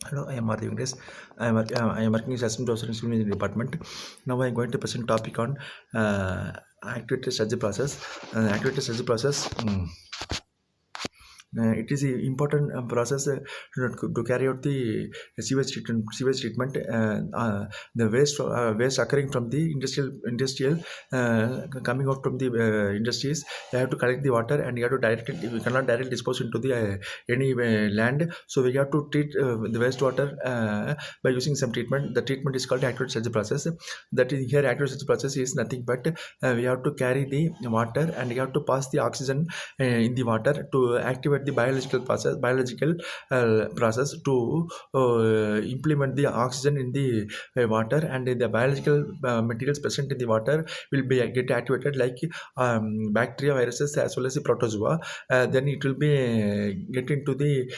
Hello, I am Arthi Venkatesh. I am working as assistant professor in civil engineering department. Now I am going to present topic on activated sludge process. Activated sludge process. It is an important process to carry out the sewage treatment. The waste occurring from the industrial coming out from the industries. You have to collect the water and you have to we cannot directly dispose into the any land. So we have to treat the wastewater by using some treatment. The treatment is called activated sludge process. That is here activated sludge process is nothing but we have to carry the water and we have to pass the oxygen in the water to activate the biological process to implement the oxygen in the water, and the biological materials present in the water will be get activated like bacteria, viruses, as well as the protozoa. Then it will be get into the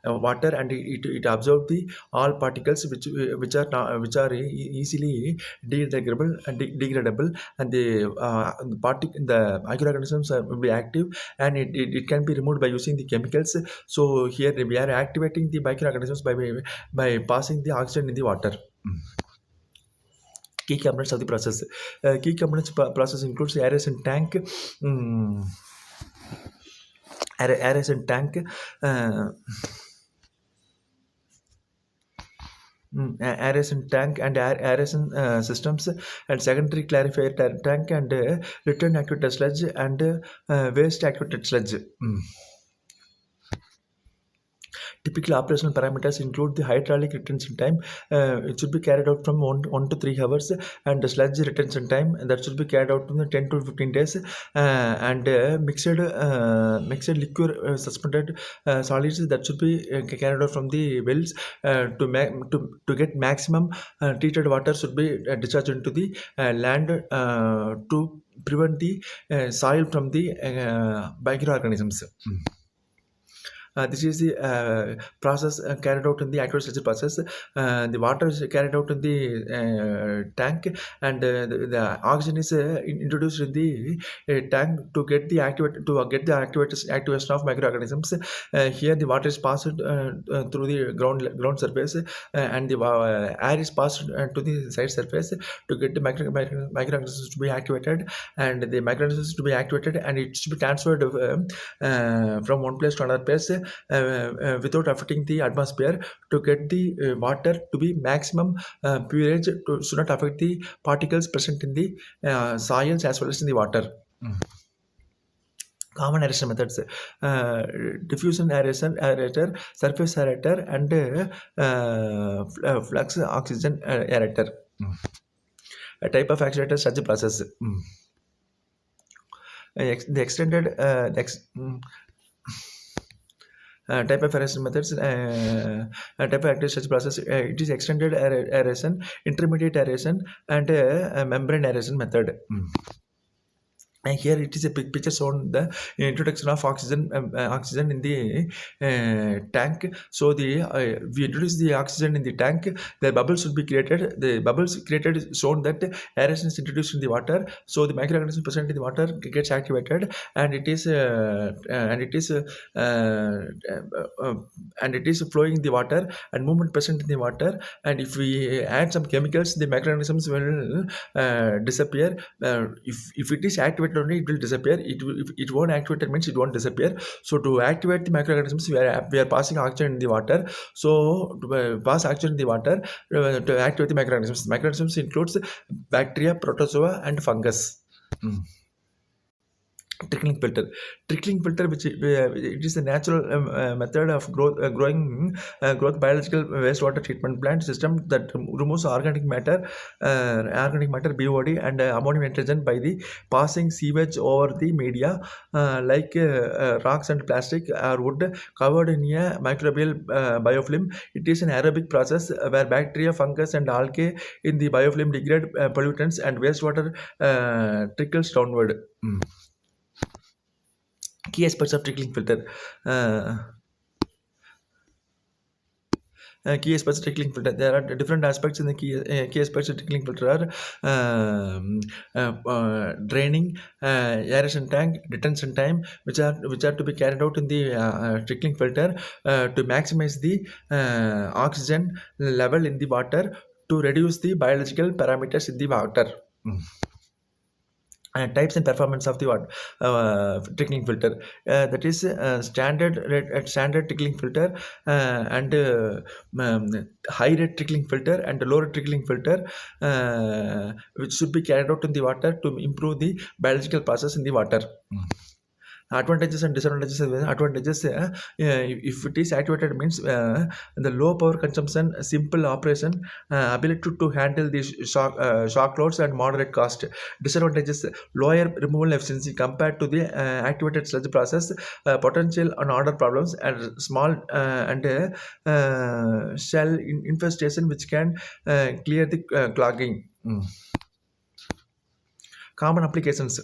water, and it absorb the all particles which are easily degradable, and the microorganisms will be active, and it can be removed by using the chemicals. So here we are activating the microorganisms by passing the oxygen in the water. Key components of the process. Key components process includes aeration tank, aeration tank, aeration tank and aeration systems, and secondary clarifier tank, and return activated sludge, and waste activated sludge. Typical operational parameters include the hydraulic retention time. It should be carried out from 1 to 3 hours, and the sludge retention time that should be carried out from 10 to 15 days, and mixed liquid suspended solids that should be carried out from the wells to get maximum treated water should be discharged into the land to prevent the soil from the microorganisms. This is the process carried out in the activated sludge process. The water is carried out in the tank, and the oxygen is introduced in the tank to get the activation of microorganisms. Here the water is passed through the ground surface, and the air is passed to the side surface to get the microorganisms to be activated, and the microorganisms to be activated, and it should be transferred from one place to another place without affecting the atmosphere to get the water to be maximum purage, should not affect the particles present in the soils as well as in the water. Common aeration methods: diffusion aeration, aerator, surface aerator, and flux oxygen aerator. A type of accelerator such process. The extended type of aeration methods. Type of active such process. It is extended aeration, intermediate aeration, and membrane aeration method. And here it is a picture shown the introduction of oxygen in the tank. So we introduce the oxygen in the tank, the bubbles should be created. The bubbles created shown that aeration is introduced in the water, so the microorganism present in the water gets activated, and it is flowing in the water, and movement present in the water. And if we add some chemicals, the microorganisms will disappear. If it is activated only, it will disappear. It won't activate, it means it won't disappear. So to activate the microorganisms, we are passing oxygen in the water. So to pass oxygen in the water to activate the microorganisms includes bacteria, protozoa, and fungus. Trickling filter, which it is a natural method of growing biological wastewater treatment plant system that removes organic matter BOD, and ammonium nitrogen by the passing sewage over the media like rocks and plastic or wood covered in a microbial biofilm. It is an aerobic process where bacteria, fungus, and algae in the biofilm degrade pollutants, and wastewater trickles downward. Key aspects of trickling filter. Key aspects of trickling filter. There are different aspects in the key aspects of trickling filter are draining, aeration tank, detention time, which are to be carried out in the trickling filter to maximize the oxygen level in the water to reduce the biological parameters in the water. Types and performance of the trickling filter, that is standard trickling filter and high rate trickling filter and low rate trickling filter, which should be carried out in the water to improve the biological process in the water. Advantages and disadvantages. Advantages, if it is activated means the low power consumption, simple operation, ability to handle the shock loads and moderate cost. Disadvantages, lower removal efficiency compared to the activated sludge process, potential and order problems, and small and shell infestation which can clear the clogging. Common applications.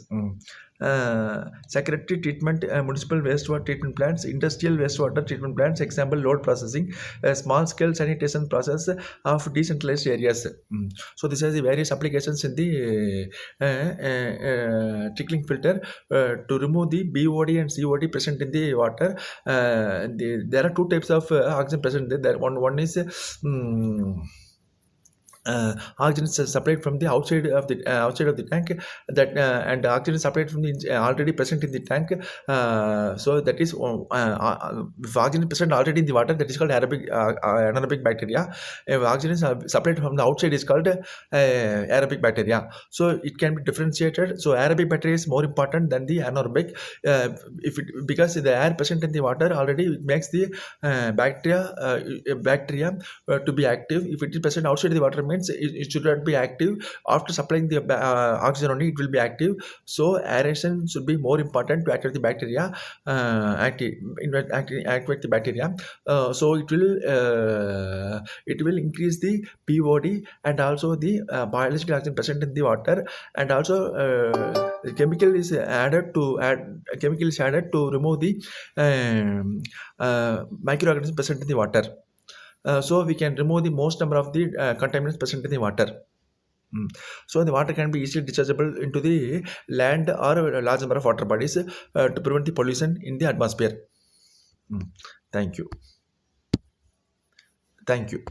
Secondary treatment, municipal wastewater treatment plants, industrial wastewater treatment plants, example load processing, small scale sanitation process of decentralized areas. So this has the various applications in the trickling filter to remove the BOD and COD present in the water. There are two types of oxygen present there. One is oxygen is separate from the outside of the tank, that and oxygen is separate from the already present in the tank. So that is if oxygen is present already in the water, that is called anaerobic bacteria. If oxygen is separate from the outside, is called aerobic bacteria. So it can be differentiated. So aerobic bacteria is more important than the anaerobic, because the air present in the water already makes the bacteria to be active. If it is present outside the water means it should not be active. After supplying the oxygen only, it will be active. So aeration should be more important to activate the bacteria, activate the bacteria. So it will increase the POD and also the biological oxygen present in the water, and also chemical is added to remove the microorganisms present in the water. So we can remove the most number of the contaminants present in the water. So the water can be easily dischargeable into the land or a large number of water bodies to prevent the pollution in the atmosphere. Thank you. Thank you.